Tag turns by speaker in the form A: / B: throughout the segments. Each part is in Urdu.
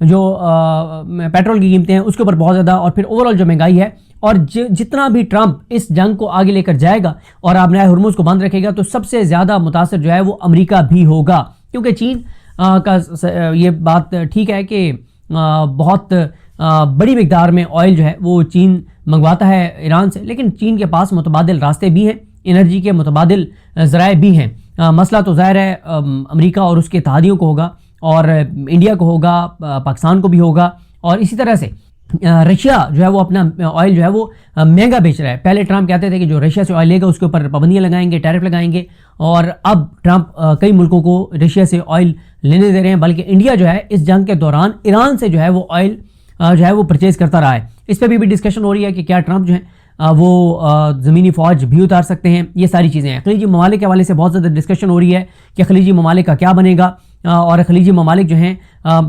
A: جو پیٹرول کی قیمتیں ہیں اس کے اوپر بہت زیادہ، اور پھر اوور آل جو مہنگائی ہے، اور جتنا بھی ٹرمپ اس جنگ کو آگے لے کر جائے گا اور آبنائے ہرمز کو بند رکھے گا تو سب سے زیادہ متاثر جو ہے وہ امریکہ بھی ہوگا، کیونکہ چین کا یہ بات ٹھیک ہے کہ بہت بڑی مقدار میں آئل جو ہے وہ چین منگواتا ہے ایران سے، لیکن چین کے پاس متبادل راستے بھی ہیں، انرجی کے متبادل ذرائع بھی ہیں۔ مسئلہ تو ظاہر ہے امریکہ اور اس کے اتحادیوں کو ہوگا، اور انڈیا کو ہوگا، پاکستان کو بھی ہوگا، اور اسی طرح سے رشیا جو ہے وہ اپنا آئل جو ہے وہ مہنگا بیچ رہا ہے۔ پہلے ٹرمپ کہتے تھے کہ جو رشیا سے آئل لے گا اس کے اوپر پابندیاں لگائیں گے، ٹیرف لگائیں گے، اور اب ٹرمپ کئی ملکوں کو رشیا سے آئل لینے دے رہے ہیں، بلکہ انڈیا جو ہے اس جنگ کے دوران ایران سے جو ہے وہ آئل جو ہے وہ پرچیز کرتا رہا ہے۔ اس پہ بھی ڈسکشن ہو رہی ہے کہ کیا ٹرمپ جو ہے وہ زمینی فوج بھی اتار سکتے ہیں، یہ ساری چیزیں ہیں۔ خلیجی ممالک کے حوالے سے بہت زیادہ ڈسکشن ہو رہی ہے کہ خلیجی ممالک کا کیا بنے گا، اور خلیجی ممالک جو ہیں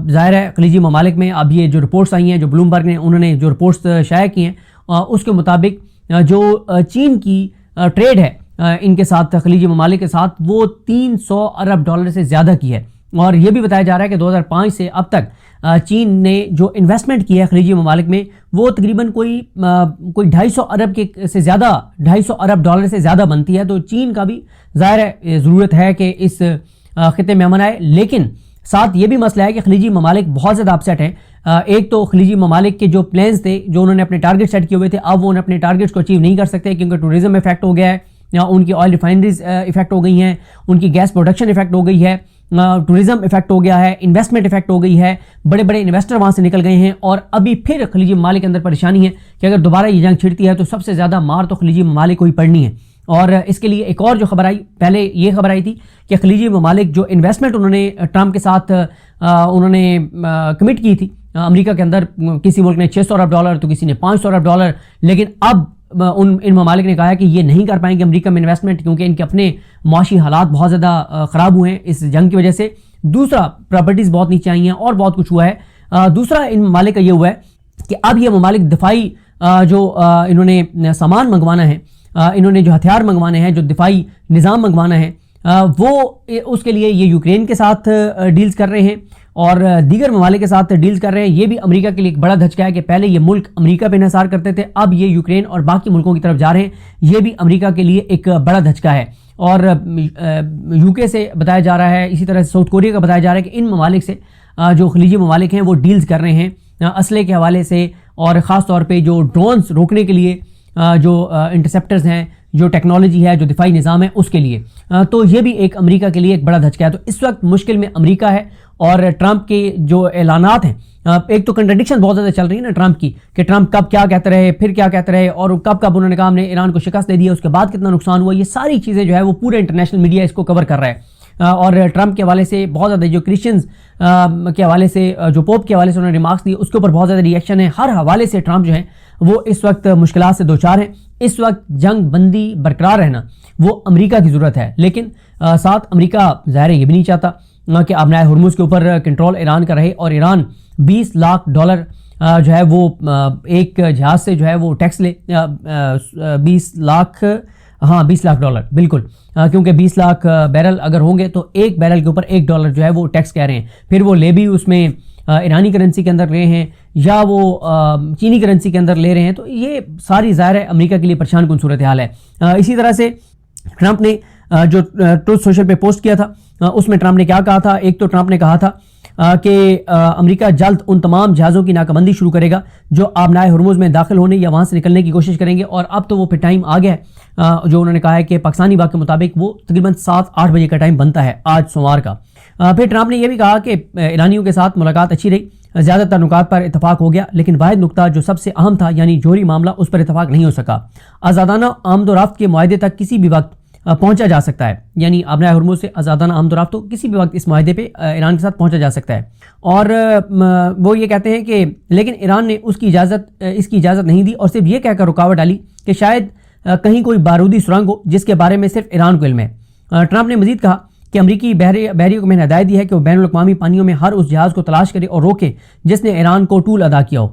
A: ظاہر ہے خلیجی ممالک میں اب یہ جو رپورٹس آئی ہیں، جو بلومبرگ نے انہوں نے جو رپورٹس شائع کی ہیں اس کے مطابق جو چین کی ٹریڈ ہے ان کے ساتھ، خلیجی ممالک کے ساتھ، وہ $300 ارب سے زیادہ کی ہے، اور یہ بھی بتایا جا رہا ہے کہ 2005 سے اب تک چین نے جو انویسٹمنٹ کی ہے خلیجی ممالک میں وہ تقریباً کوئی 250 ارب سے زیادہ $250 ارب سے زیادہ بنتی ہے۔ تو چین کا بھی ظاہر ہے ضرورت ہے کہ اس خطے میں امن آئے، لیکن ساتھ یہ بھی مسئلہ ہے کہ خلیجی ممالک بہت زیادہ اپسیٹ ہیں۔ ایک تو خلیجی ممالک کے جو پلانز تھے، جو انہوں نے اپنے ٹارگٹ سیٹ کیے ہوئے تھے، اب وہ اپنے ٹارگٹس کو اچیو نہیں کر سکتے، کیونکہ ٹورزم افیکٹ ہو گیا ہے، ان کی آئل ریفائنریز افیکٹ ہو گئی ہیں، ان کی گیس پروڈکشن افیکٹ ہو گئی ہے، ٹورزم افیکٹ ہو گیا ہے، انویسٹمنٹ افیکٹ ہو گئی ہے، بڑے بڑے انویسٹر وہاں سے نکل گئے ہیں، اور ابھی پھر خلیجی ممالک کے اندر پریشانی ہے کہ اگر دوبارہ یہ جنگ چھڑتی ہے تو سب سے زیادہ مار تو خلیجی ممالک کو ہی پڑنی ہے۔ اور اس کے لیے ایک اور جو خبر آئی، پہلے یہ خبر آئی تھی کہ خلیجی ممالک جو انویسٹمنٹ انہوں نے ٹرمپ کے ساتھ انہوں نے کمٹ کی تھی امریکہ کے اندر، کسی ملک نے $600 ارب تو کسی نے $500 ارب، لیکن اب ان ممالک نے کہا ہے کہ یہ نہیں کر پائیں گے امریکہ میں انویسٹمنٹ، کیونکہ ان کے اپنے معاشی حالات بہت زیادہ خراب ہوئے ہیں اس جنگ کی وجہ سے۔ دوسرا، پراپرٹیز بہت نیچے آئی ہیں اور بہت کچھ ہوا ہے۔ دوسرا ان ممالک کا یہ ہوا ہے کہ اب یہ ممالک دفاعی جو انہوں نے سامان منگوانا ہے، انہوں نے جو ہتھیار منگوانے ہیں، جو دفاعی نظام منگوانا ہے، وہ اس کے لیے یہ یوکرین کے ساتھ ڈیلز کر رہے ہیں اور دیگر ممالک کے ساتھ ڈیلز کر رہے ہیں۔ یہ بھی امریکہ کے لیے ایک بڑا دھچکا ہے کہ پہلے یہ ملک امریکہ پہ انحصار کرتے تھے، اب یہ یوکرین اور باقی ملکوں کی طرف جا رہے ہیں، یہ بھی امریکہ کے لیے ایک بڑا دھچکا ہے۔ اور یو کے سے بتایا جا رہا ہے، اسی طرح ساؤتھ کوریا کا بتایا جا رہا ہے کہ ان ممالک سے جو خلیجی ممالک ہیں وہ ڈیلز کر رہے ہیں اسلحے کے حوالے سے، اور خاص طور پہ جو ڈرونز روکنے کے لیے، جو انٹرسیپٹرز ہیں، جو ٹیکنالوجی ہے، جو دفاعی نظام ہے، اس کے لیے۔ تو یہ بھی ایک امریکہ کے لیے ایک بڑا دھچکا ہے۔ تو اس وقت مشکل میں امریکہ ہے، اور ٹرمپ کے جو اعلانات ہیں، ایک تو کنٹرڈکشن بہت زیادہ چل رہی ہے نا ٹرمپ کی، کہ ٹرمپ کب کیا کہتے رہے، پھر کیا کہتے رہے، اور کب انہوں نے کہا ہم نے ایران کو شکست دے دیا، اس کے بعد کتنا نقصان ہوا، یہ ساری چیزیں جو ہے وہ پورے انٹرنیشنل میڈیا اس کو کور کر رہا ہے۔ اور ٹرمپ کے حوالے سے بہت زیادہ، جو کرسچنز کے حوالے سے، جو پوپ کے حوالے سے انہوں نے ریمارکس دی، اس کے اوپر بہت زیادہ ریئیکشن ہے۔ ہر حوالے سے ٹرمپ جو ہے وہ اس وقت مشکلات سے دوچار ہیں۔ اس وقت جنگ بندی برقرار رہنا وہ امریکہ کی ضرورت ہے، لیکن ساتھ امریکہ ظاہر یہ بھی نہیں چاہتا کہ آبنائے ہرمز کے اوپر کنٹرول ایران کا رہے، اور ایران $20 لاکھ جو ہے وہ ایک جہاز سے جو ہے وہ ٹیکس لے، $20 لاکھ بالکل، کیونکہ 20 لاکھ بیرل اگر ہوں گے تو ایک بیرل کے اوپر $1 جو ہے وہ ٹیکس کہہ رہے ہیں۔ پھر وہ لے بھی اس میں ایرانی کرنسی کے اندر لے رہے ہیں یا وہ چینی کرنسی کے اندر لے رہے ہیں، تو یہ ساری ظاہر ہے امریکہ کے لیے پریشان کن صورتحال ہے۔ اسی طرح سے ٹرمپ نے جو ٹروتھ سوشل پہ پوسٹ کیا تھا، اس میں ٹرمپ نے کیا کہا تھا؟ ایک تو ٹرمپ نے کہا تھا کہ امریکہ جلد ان تمام جہازوں کی ناکہ بندی شروع کرے گا جو آبنائے ہرمز میں داخل ہونے یا وہاں سے نکلنے کی کوشش کریں گے، اور اب تو وہ پھر ٹائم آ گیا ہے جو انہوں نے کہا ہے کہ پاکستانی وقت کے مطابق وہ تقریباً 7-8 بجے کا ٹائم بنتا ہے آج سوموار کا۔ پھر ٹرمپ نے یہ بھی کہا کہ ایرانیوں کے ساتھ ملاقات اچھی رہی، زیادہ تر نکات پر اتفاق ہو گیا، لیکن واحد نقطہ جو سب سے اہم تھا یعنی جوہری معاملہ، اس پر اتفاق نہیں ہو سکا۔ آزادانہ آمد و رفت کے معاہدے تک کسی بھی وقت پہنچا جا سکتا ہے، یعنی آبنائے ہرمز سے آزادانہ آمد و رفت تو کسی بھی وقت اس معاہدے پہ ایران کے ساتھ پہنچا جا سکتا ہے۔ اور وہ یہ کہتے ہیں کہ لیکن ایران نے اس کی اجازت نہیں دی، اور صرف یہ کہہ کر رکاوٹ ڈالی کہ شاید کہیں کوئی بارودی سرنگ ہو جس کے بارے میں صرف ایران کو علم ہے۔ ٹرمپ نے مزید کہا کہ امریکی بحریوں کو میں نے ہدایت دی ہے کہ وہ بین الاقوامی پانیوں میں ہر اس جہاز کو تلاش کرے اور روکے جس نے ایران کو ٹول ادا کیا ہو۔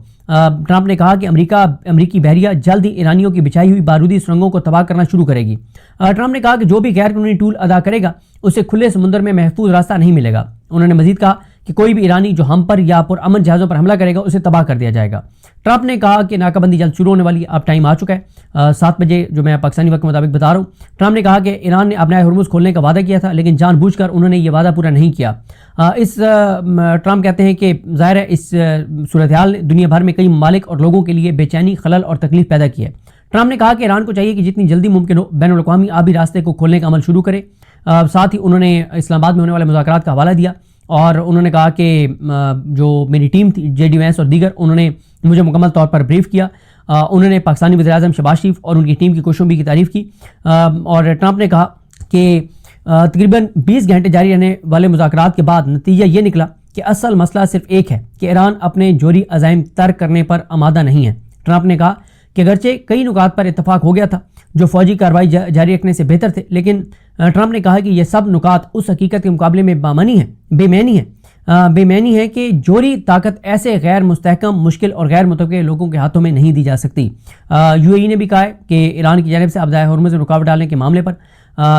A: ٹرمپ نے کہا کہ امریکی بحریہ جلد ہی ایرانیوں کی بچھائی ہوئی بارودی سرنگوں کو تباہ کرنا شروع کرے گی۔ ٹرمپ نے کہا کہ جو بھی غیر قانونی ٹول ادا کرے گا اسے کھلے سمندر میں محفوظ راستہ نہیں ملے گا۔ انہوں نے مزید کہا کہ کوئی بھی ایرانی جو ہم پر یا پرامن جہازوں پر حملہ کرے گا اسے تباہ کر دیا جائے گا۔ ٹرمپ نے کہا کہ ناکہ بندی جلد شروع ہونے والی ہے، اب ٹائم آ چکا ہے 7 بجے جو میں پاکستانی وقت کے مطابق بتا رہا ہوں۔ ٹرمپ نے کہا کہ ایران نے اپنا ہرمز کھولنے کا وعدہ کیا تھا لیکن جان بوجھ کر انہوں نے یہ وعدہ پورا نہیں کیا۔ ٹرمپ کہتے ہیں کہ ظاہر ہے اس صورتحال نے دنیا بھر میں کئی ممالک اور لوگوں کے لیے بے چینی، خلل اور تکلیف پیدا کی ہے۔ ٹرمپ نے کہا کہ ایران کو چاہیے کہ جتنی جلدی ممکن ہو بین الاقوامی آبی راستے کو کھولنے کا عمل شروع کرے۔ ساتھ ہی انہوں نے اسلام آباد میں ہونے والے مذاکرات کا حوالہ دیا اور انہوں نے کہا کہ جو میری ٹیم تھی JD وینس اور دیگر، انہوں نے مجھے مکمل طور پر بریف کیا۔ انہوں نے پاکستانی وزیر اعظم شہباز شریف اور ان کی ٹیم کی کوششوں کی تعریف کی اور ٹرمپ نے کہا کہ تقریباً 20 گھنٹے جاری رہنے والے مذاکرات کے بعد نتیجہ یہ نکلا کہ اصل مسئلہ صرف ایک ہے کہ ایران اپنے جوہری عزائم ترک کرنے پر آمادہ نہیں ہے۔ ٹرمپ نے کہا کہ اگرچہ کئی نکات پر اتفاق ہو گیا تھا جو فوجی کارروائی جاری رکھنے سے بہتر تھے، لیکن ٹرمپ نے کہا کہ یہ سب نکات اس حقیقت کے مقابلے میں بے معنی ہے کہ جوہری طاقت ایسے غیر مستحکم، مشکل اور غیر متوقع لوگوں کے ہاتھوں میں نہیں دی جا سکتی۔ UAE نے بھی کہا ہے کہ ایران کی جانب سے ابزائے ہرمز میں رکاوٹ ڈالنے کے معاملے پر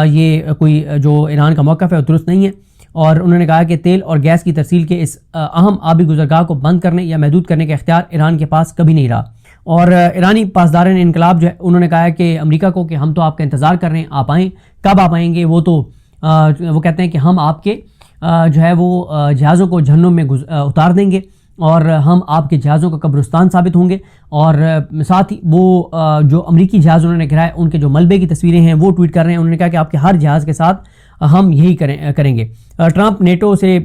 A: یہ کوئی جو ایران کا موقف ہے وہ درست نہیں ہے، اور انہوں نے کہا کہ تیل اور گیس کی ترسیل کے اس اہم آبی گزرگاہ کو بند کرنے یا محدود کرنے کا اختیار ایران کے پاس کبھی نہیں رہا۔ اور ایرانی پاسداران انقلاب جو ہے انہوں نے کہا ہے کہ امریکہ کو کہ ہم تو آپ کا انتظار کر رہے ہیں، آپ آئیں، کب آپ آئیں گے؟ وہ کہتے ہیں کہ ہم آپ کے جو ہے وہ جہازوں کو جہنم میں اتار دیں گے اور ہم آپ کے جہازوں کا قبرستان ثابت ہوں گے۔ اور ساتھ ہی وہ جو امریکی جہاز انہوں نے گرائے ان کے جو ملبے کی تصویریں ہیں وہ ٹویٹ کر رہے ہیں۔ انہوں نے کہا کہ آپ کے ہر جہاز کے ساتھ ہم یہی کریں گے۔ ٹرمپ نیٹو سے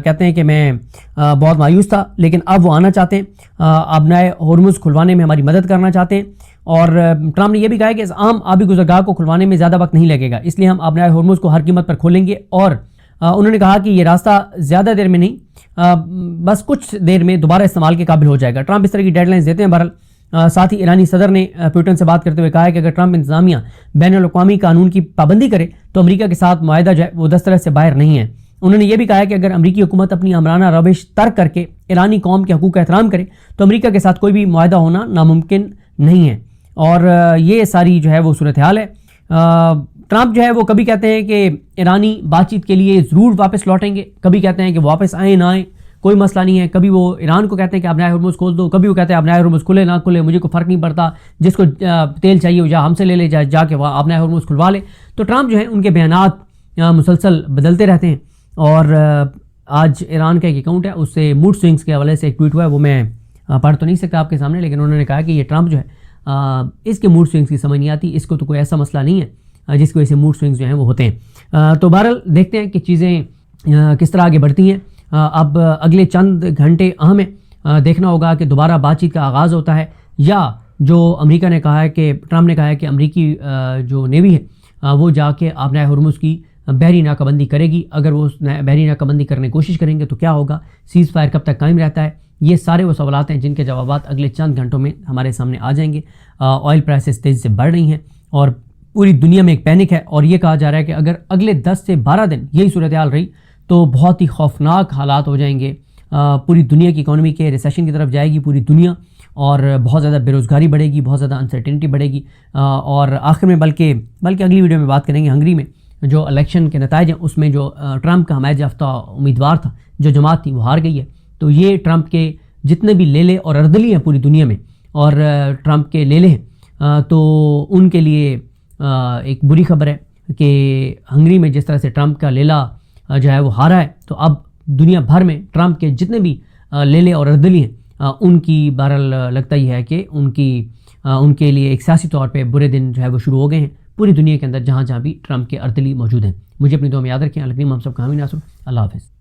A: کہتے ہیں کہ میں بہت مایوس تھا لیکن اب وہ آنا چاہتے ہیں، ابنائے ہرمز کھلوانے میں ہماری مدد کرنا چاہتے ہیں۔ اور ٹرمپ نے یہ بھی کہا کہ اس عام آبی گزرگاہ کو کھلوانے میں زیادہ وقت نہیں لگے گا، اس لیے ہم ابنائے ہرمز کو ہر قیمت پر کھولیں گے۔ اور انہوں نے کہا کہ یہ راستہ زیادہ دیر میں نہیں، بس کچھ دیر میں دوبارہ استعمال کے قابل ہو جائے گا۔ ٹرمپ اس طرح کی ڈیڈ لائنز دیتے ہیں۔ بہرحال ساتھ ہی ایرانی صدر نے پیوٹن سے بات کرتے ہوئے کہا ہے کہ اگر ٹرمپ انتظامیہ بین الاقوامی قانون کی پابندی کرے تو امریکہ کے ساتھ معاہدہ جو ہے وہ دسترس سے باہر نہیں ہے۔ انہوں نے یہ بھی کہا ہے کہ اگر امریکی حکومت اپنی آمرانہ روش ترک کر کے ایرانی قوم کے حقوق کا احترام کرے تو امریکہ کے ساتھ کوئی بھی معاہدہ ہونا ناممکن نہیں ہے۔ اور یہ ساری جو ہے وہ صورتحال ہے۔ ٹرمپ جو ہے وہ کبھی کہتے ہیں کہ ایرانی بات چیت کے لیے ضرور واپس لوٹیں گے، کبھی کہتے ہیں کہ واپس آئیں نہ آئیں کوئی مسئلہ نہیں ہے، کبھی وہ ایران کو کہتے ہیں کہ ابنائے ہرمز کھول دو، کبھی وہ کہتے ہیں ابنائے ہرمز کھلے نہ کھلے مجھے کوئی فرق نہیں پڑتا، جس کو تیل چاہیے وہ جا ہم سے لے لے، جا کے وہ ابنائے ہرمز کھلوا لے۔ تو ٹرمپ جو ہے ان کے بیانات مسلسل بدلتے رہتے ہیں۔ اور آج ایران کا ایک اکاؤنٹ ہے اس سے موڈ سوئنگز کے حوالے سے ایک ٹویٹ ہوا ہے، وہ میں پڑھ تو نہیں سکتا آپ کے سامنے، لیکن انہوں نے کہا کہ یہ ٹرمپ جو ہے اس کے موڈ سوئنگز کی سمجھ نہیں آتی، اس کو تو کوئی ایسا مسئلہ نہیں ہے جس کی وجہ سے موڈ سوئنگز جو ہیں وہ ہوتے ہیں۔ تو بہرحال دیکھتے ہیں کہ چیزیں کس طرح آگے بڑھتی ہیں۔ اب اگلے چند گھنٹے اہم ہیں، دیکھنا ہوگا کہ دوبارہ بات چیت کا آغاز ہوتا ہے یا جو امریکہ نے کہا ہے کہ ٹرمپ نے کہا ہے کہ امریکی جو نیوی ہے وہ جا کے ابنائے ہرمز کی بحری ناکہ بندی کرے گی۔ اگر وہ بحری ناکہ بندی کرنے کی کوشش کریں گے تو کیا ہوگا، سیز فائر کب تک قائم رہتا ہے، یہ سارے وہ سوالات ہیں جن کے جوابات اگلے چند گھنٹوں میں ہمارے سامنے آ جائیں گے۔ آئل پرائسز تیزی سے بڑھ رہی ہیں اور پوری دنیا میں ایک پینک ہے، اور یہ کہا جا رہا ہے کہ اگر اگلے 10 سے 12 دن یہی صورتحال رہی تو بہت ہی خوفناک حالات ہو جائیں گے۔ پوری دنیا کی اکانومی کے ریسیشن کی طرف جائے گی پوری دنیا، اور بہت زیادہ بے روزگاری بڑھے گی، بہت زیادہ انسرٹینٹی بڑھے گی۔ اور آخر میں بلکہ اگلی ویڈیو میں بات کریں گے ہنگری میں جو الیکشن کے نتائج ہیں، اس میں جو ٹرمپ کا حمایت یافتہ امیدوار تھا، جو جماعت تھی وہ ہار گئی ہے۔ تو یہ ٹرمپ کے جتنے بھی لیلے اور اردلی ہیں پوری دنیا میں، اور ٹرمپ کے لیلے ہیں، تو ان کے لیے ایک بری خبر ہے کہ ہنگری میں جس طرح سے ٹرمپ کا لیلا جو ہے وہ ہارا ہے، تو اب دنیا بھر میں ٹرمپ کے جتنے بھی لیلے اور اردلی ہیں ان کی بہرحال لگتا ہی ہے کہ ان کے لیے ایک سیاسی طور پہ برے دن جو ہے وہ شروع ہو گئے ہیں پوری دنیا کے اندر جہاں بھی ٹرمپ کے اردلی موجود ہیں۔ مجھے اپنی دعا میں یاد رکھیں۔ الکریم ہم سب کا حامی ناصر۔ اللہ حافظ۔